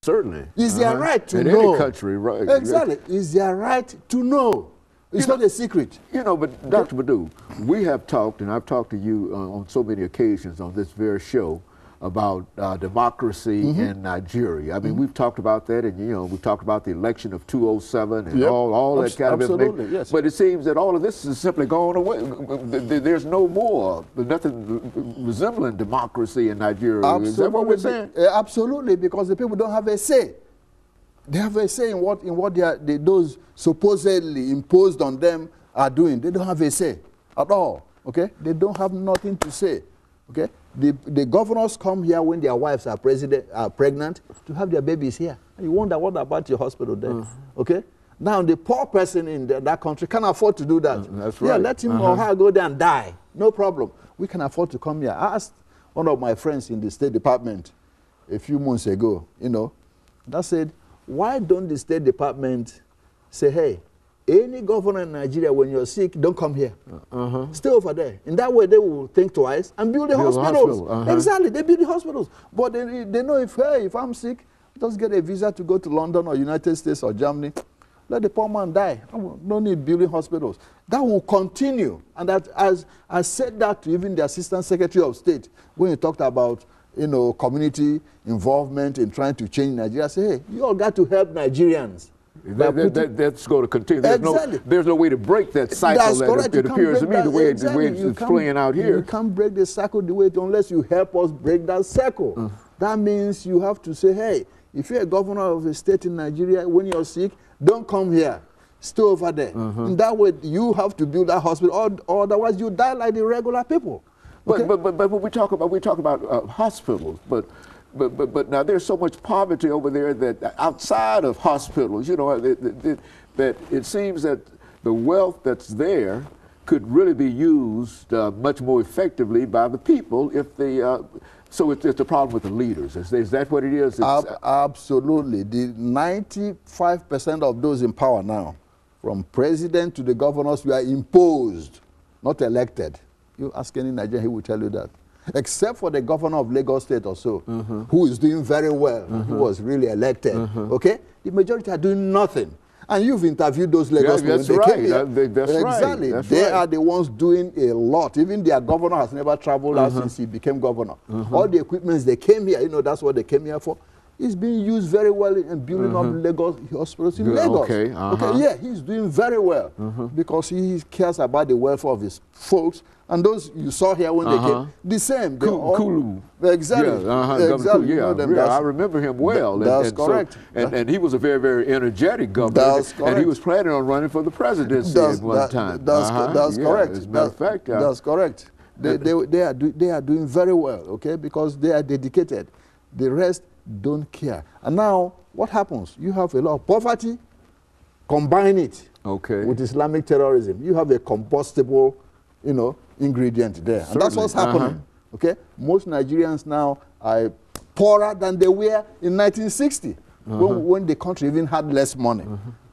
Certainly. It's their right to in know. any country, right? Exactly. It's their right to know. It's not a secret. You know, but Dr. Madu, we have talked, and I've talked to you on so many occasions on this very show about democracy in Nigeria. I mean, we've talked about that, and, you know, we've talked about the election of 2007 and all that kind of information. Yes. But it seems that all of this is simply gone away. There's no more, nothing resembling democracy in Nigeria. Absolutely. Is that what we're saying? Absolutely, because the people don't have a say. They have a say in what those supposedly imposed on them are doing. They don't have a say at all. Okay, they don't have nothing to say. Okay, the governors come here when their wives are pregnant to have their babies here. And you wonder, what about your hospital there? Okay, now the poor person in that country can afford to do that. That's right. Yeah, let him or her go there and die. No problem. We can afford to come here. I asked one of my friends in the State Department a few months ago, you know, that said, why don't the State Department say, hey, any governor in Nigeria, when you're sick, don't come here. Stay over there. In that way, they will think twice and build the hospitals. Exactly, they build the hospitals. But they know if I'm sick, just get a visa to go to London or United States or Germany. Let the poor man die. No need building hospitals. That will continue. And that, as I said that to even the Assistant Secretary of State, when he talked about, you know, community involvement in trying to change Nigeria, I say, hey, you all got to help Nigerians. That's going to continue. There's no way to break that cycle. That's correct. It appears to me the way it's playing out here. You can't break the cycle the way unless you help us break that cycle. That means you have to say, hey, if you're a governor of a state in Nigeria, when you're sick, don't come here. Stay over there. In that way, you have to build that hospital, or otherwise you die like the regular people. Okay? But when we talk about hospitals, but now there's so much poverty over there that outside of hospitals, you know, that it seems that the wealth that's there could really be used much more effectively by the people if they. So it's a problem with the leaders. Is that what it is? Absolutely. The 95% of those in power now, from president to the governors, we are imposed, not elected. You ask any Nigerian, he will tell you that. Except for the governor of Lagos State or so, who is doing very well. He was really elected. Okay? The majority are doing nothing. And you've interviewed those Lagos people. That's right. That's exactly. Right. They are the ones doing a lot. Even their governor has never traveled out since he became governor. All the equipments they came here, you know, that's what they came here for. It's being used very well in building up Lagos hospitals in Lagos. Okay. Okay, yeah, he's doing very well because he cares about the welfare of his folks. And those you saw here when they came, the same. Kulu. Exactly. Yeah, exactly. You know I remember him well. That's correct. And he was a very, very energetic governor. That's correct. And he was planning on running for the presidency at one time. That's correct. As a matter of fact. That's correct. They are doing very well, okay, because they are dedicated. The rest don't care. And now, what happens? You have a lot of poverty, combine it with Islamic terrorism. You have a combustible, you know, ingredient there. Certainly. And that's what's happening. Okay? Most Nigerians now are poorer than they were in 1960, when the country even had less money.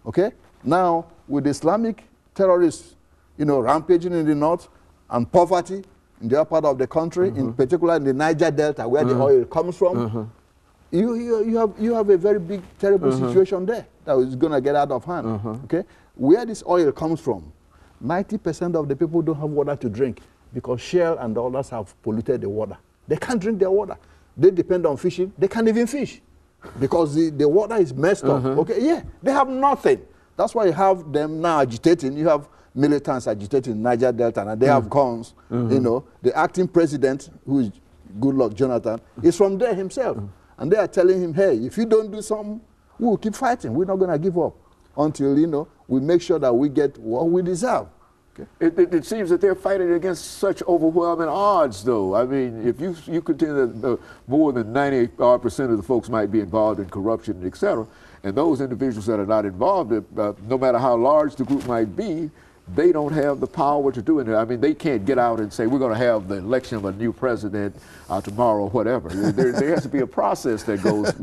Okay? Now, with Islamic terrorists, you know, rampaging in the north and poverty in the other part of the country, in particular in the Niger Delta, where the oil comes from, you have a very big, terrible situation there that is going to get out of hand. Okay? Where this oil comes from, 90% of the people don't have water to drink because Shell and others have polluted the water. They can't drink their water. They depend on fishing. They can't even fish because the water is messed up. Okay, yeah, they have nothing. That's why you have them now agitating. You have militants agitating in Niger Delta, and they have guns. You know, the acting president, who is Goodluck Jonathan, is from there himself. And they are telling him, hey, if you don't do something, we will keep fighting. We're not going to give up until, you know, we make sure that we get what we deserve. Okay. It seems that they're fighting against such overwhelming odds, though. I mean, if you contend that more than 90% of the folks might be involved in corruption, et cetera, and those individuals that are not involved, no matter how large the group might be, they don't have the power to do it. I mean, they can't get out and say, we're going to have the election of a new president tomorrow or whatever. There has to be a process that goes in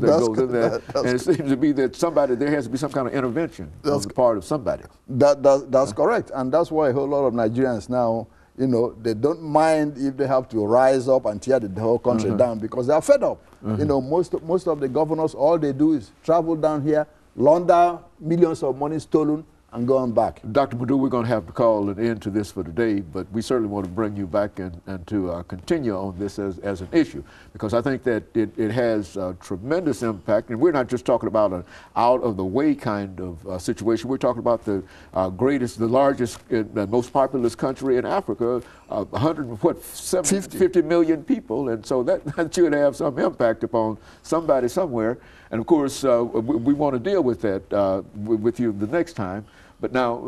that. And it seems to be that there has to be some kind of intervention on the part of somebody. That's correct. And that's why a whole lot of Nigerians now, you know, they don't mind if they have to rise up and tear the whole country down because they are fed up. You know, most of the governors, all they do is travel down here, launder millions of money stolen, and go on back. Dr. LMadu, we're going to have to call an end to this for today, but we certainly want to bring you back and to continue on this as an issue, because I think that it has tremendous impact, and we're not just talking about an out-of-the-way kind of situation. We're talking about the the largest, and most populous country in Africa, 50 million people, and so that should have some impact upon somebody somewhere. And of course, we want to deal with that with you the next time. But now,